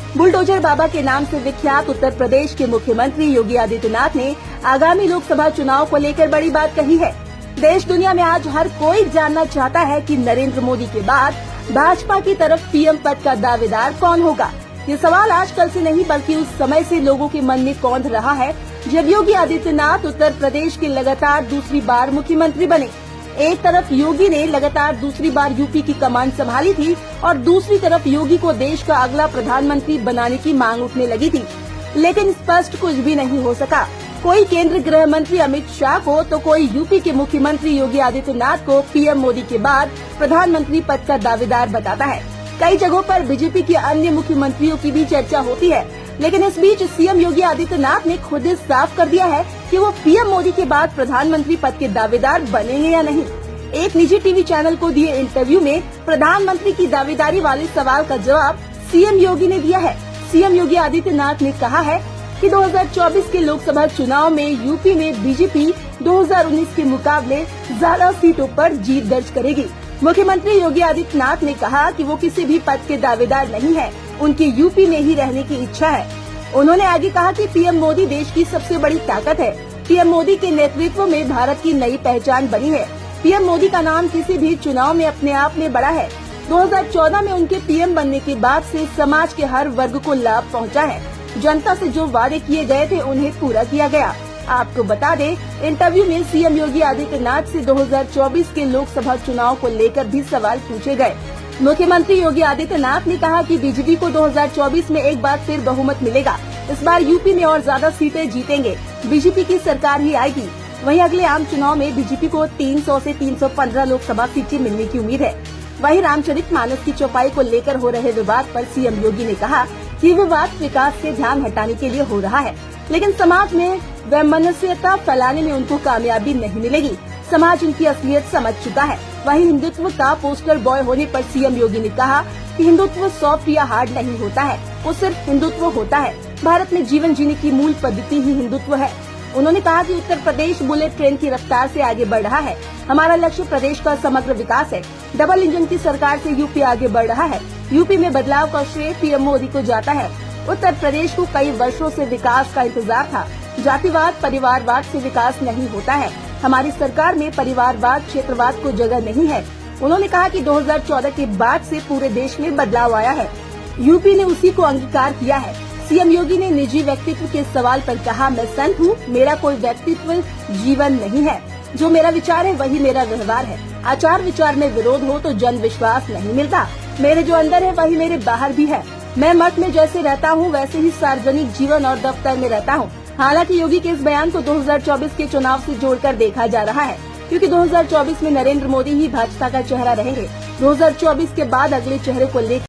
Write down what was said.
Bulldozer बाबा के नाम से विख्यात उत्तर प्रदेश के मुख्यमंत्री योगी आदित्यनाथ ने आगामी लोकसभा चुनाव को लेकर बड़ी बात कही है। देश दुनिया में आज हर कोई जानना चाहता है कि नरेंद्र मोदी के बाद भाजपा की तरफ पीएम पद का दावेदार कौन होगा। ये सवाल आज कल से नहीं बल्कि उस समय से लोगों के मन में कौंध रहा है जब योगी आदित्यनाथ उत्तर प्रदेश के लगातार दूसरी बार मुख्यमंत्री बने। एक तरफ योगी ने लगातार दूसरी बार यूपी की कमान संभाली थी और दूसरी तरफ योगी को देश का अगला प्रधानमंत्री बनाने की मांग उठने लगी थी, लेकिन स्पष्ट कुछ भी नहीं हो सका। कोई केंद्रीय गृह मंत्री अमित शाह को तो कोई यूपी के मुख्यमंत्री योगी आदित्यनाथ को पीएम मोदी के बाद प्रधानमंत्री पद का दावेदार बताता है। कई जगहों पर बीजेपी के अन्य मुख्यमंत्रियों की भी चर्चा होती है, लेकिन इस बीच सीएम योगी आदित्यनाथ ने खुद ही साफ कर दिया है कि वो पीएम मोदी के बाद प्रधानमंत्री पद के दावेदार बनेंगे या नहीं। एक निजी टीवी चैनल को दिए इंटरव्यू में प्रधानमंत्री की दावेदारी वाले सवाल का जवाब सीएम योगी ने दिया है। सीएम योगी आदित्यनाथ ने कहा है कि 2024 के लोकसभा चुनाव में यूपी में बीजेपी 2019 के मुकाबले ज्यादा सीटों पर जीत दर्ज करेगी। मुख्यमंत्री योगी आदित्यनाथ ने कहा कि वो किसी भी पद के दावेदार नहीं है, उनकी यूपी में ही रहने की इच्छा है। उन्होंने आगे कहा कि पीएम मोदी देश की सबसे बड़ी ताकत है। पीएम मोदी के नेतृत्व में भारत की नई पहचान बनी है। पीएम मोदी का नाम किसी भी चुनाव में अपने आप में बड़ा है। 2014 में उनके पीएम बनने के बाद से समाज के हर वर्ग को लाभ पहुंचा है। जनता से जो वादे किए गए थे उन्हें पूरा किया गया। आपको बता दें, इंटरव्यू में सीएम योगी आदित्यनाथ से 2024 के लोकसभा चुनाव को लेकर भी सवाल पूछे गए। मुख्यमंत्री योगी आदित्यनाथ ने कहा कि बीजेपी को 2024 में एक बार फिर बहुमत मिलेगा। इस बार यूपी में और ज्यादा सीटें जीतेंगे, बीजेपी की सरकार ही आएगी। वहीं अगले आम चुनाव में बीजेपी को 300 से 315 लोकसभा सीटें मिलने की उम्मीद है। वहीं रामचरितमानस की चौपाई को लेकर हो रहे विवाद पर सीएम योगी ने कहा कि विवाद विकास से ध्यान हटाने के लिए हो रहा है, लेकिन समाज में वैमनस्यता फैलाने में उनको कामयाबी नहीं मिलेगी। समाज उनकी असलियत समझ चुका है। वहीं हिंदुत्व का पोस्टर बॉय होने पर सीएम योगी ने कहा कि हिंदुत्व सॉफ्ट या हार्ड नहीं होता है, वो सिर्फ हिंदुत्व होता है। भारत में जीवन जीने की मूल पद्धति ही हिंदुत्व है। उन्होंने कहा कि उत्तर प्रदेश बुलेट ट्रेन की रफ्तार से आगे बढ़ रहा है। हमारा लक्ष्य प्रदेश का समग्र विकास है। डबल इंजन की सरकार से यूपी आगे बढ़ रहा है। यूपी में बदलाव का श्रेय पीएम मोदी को जाता है। उत्तर प्रदेश को कई वर्षों से विकास का इंतजार था। जातिवाद परिवारवाद से विकास नहीं होता है। हमारी सरकार में परिवारवाद क्षेत्रवाद को जगह नहीं है। उन्होंने कहा कि 2014 के बाद से पूरे देश में बदलाव आया है। यूपी ने उसी को अंगीकार किया है। सीएम योगी ने निजी व्यक्तित्व के सवाल पर कहा, मैं संत हूँ, मेरा कोई व्यक्तित्व जीवन नहीं है। जो मेरा विचार है वही मेरा व्यवहार है। आचार विचार में विरोध हो तो जन विश्वास नहीं मिलता। मेरे जो अंदर है वही मेरे बाहर भी है। मैं मठ में जैसे रहता हूँ वैसे ही सार्वजनिक जीवन और दफ्तर में रहता हूँ। हालांकि योगी के इस बयान को 2024 के चुनाव से जोड़कर देखा जा रहा है, क्योंकि 2024 में नरेंद्र मोदी ही भाजपा का चेहरा रहेंगे। 2024 के बाद अगले चेहरे को लेकर